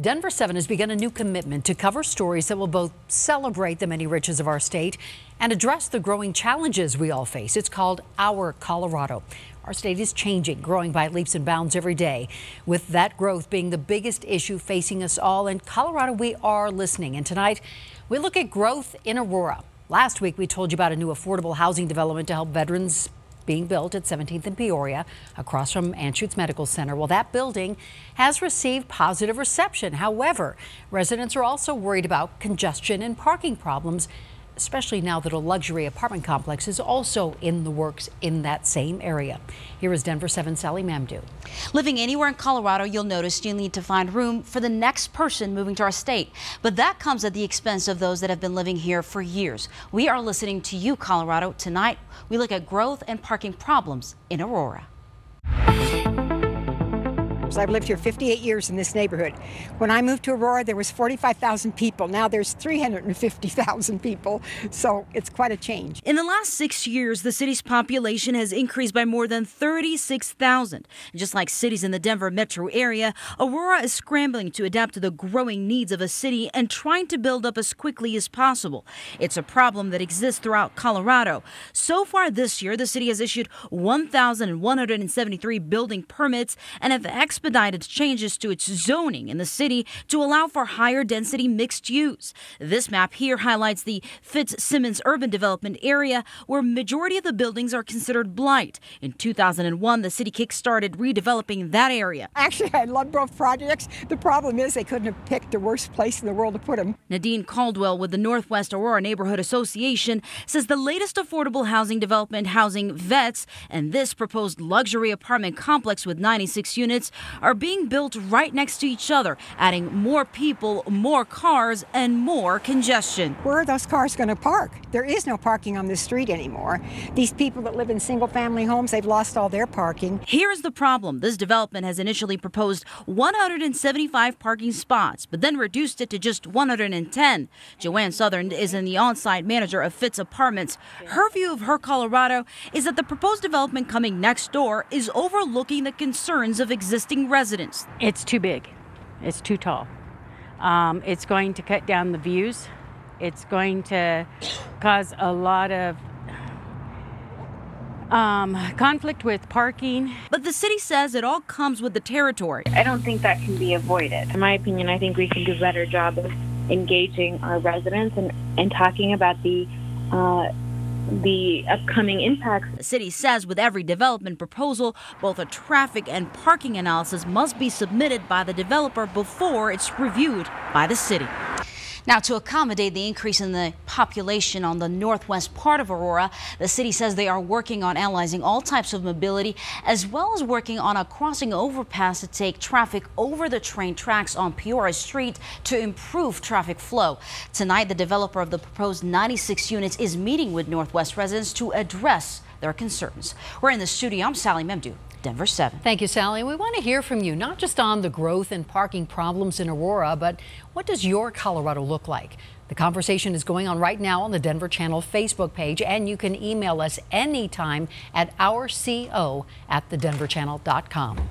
Denver 7 has begun a new commitment to cover stories that will both celebrate the many riches of our state and address the growing challenges we all face. It's called Our Colorado. Our state is changing, growing by leaps and bounds every day, with that growth being the biggest issue facing us all. In Colorado, we are listening. And tonight, we look at growth in Aurora. Last week, we told you about a new affordable housing development to help veterans being built at 17th and Peoria across from Anschutz Medical Center. Well, that building has received positive reception. However, residents are also worried about congestion and parking problems, especially now that a luxury apartment complex is also in the works in that same area. Here is Denver 7's Sally Mamdouh. Living anywhere in Colorado, you'll notice you need to find room for the next person moving to our state. But that comes at the expense of those that have been living here for years. We are listening to you, Colorado. Tonight, we look at growth and parking problems in Aurora. I've lived here 58 years in this neighborhood. When I moved to Aurora, there was 45,000 people. Now there's 350,000 people, so it's quite a change. In the last 6 years, the city's population has increased by more than 36,000. Just like cities in the Denver metro area, Aurora is scrambling to adapt to the growing needs of a city and trying to build up as quickly as possible. It's a problem that exists throughout Colorado. So far this year, the city has issued 1,173 building permits and have expedited changes to its zoning in the city to allow for higher density mixed use. This map here highlights the Fitzsimmons urban development area, where majority of the buildings are considered blight. In 2001, the city kick-started redeveloping that area. Actually, I love both projects. The problem is they couldn't have picked the worst place in the world to put them. Nadine Caldwell with the Northwest Aurora Neighborhood Association says the latest affordable housing development housing vets and this proposed luxury apartment complex with 96 units are being built right next to each other, adding more people, more cars, and more congestion. Where are those cars going to park? There is no parking on this street anymore. These people that live in single-family homes, they've lost all their parking. Here's the problem. This development has initially proposed 175 parking spots, but then reduced it to just 110. Joanne Southern is the on-site manager of Fitz Apartments. Her view of her Colorado is that the proposed development coming next door is overlooking the concerns of existing residents. It's too big. It's too tall. It's going to cut down the views. It's going to cause a lot of conflict with parking. But the city says it all comes with the territory. I don't think that can be avoided. In my opinion, I think we can do a better job of engaging our residents and talking about the upcoming impacts. The city says with every development proposal, both a traffic and parking analysis must be submitted by the developer before it's reviewed by the city. Now, to accommodate the increase in the population on the northwest part of Aurora, the city says they are working on analyzing all types of mobility, as well as working on a crossing overpass to take traffic over the train tracks on Peoria Street to improve traffic flow. Tonight, the developer of the proposed 96 units is meeting with Northwest residents to address their concerns. We're in the studio. I'm Sally Mamdouh, Denver 7. Thank you, Sally. We want to hear from you, not just on the growth and parking problems in Aurora, but what does your Colorado look like? The conversation is going on right now on the Denver Channel Facebook page, and you can email us anytime at ourco@thedenverchannel.com.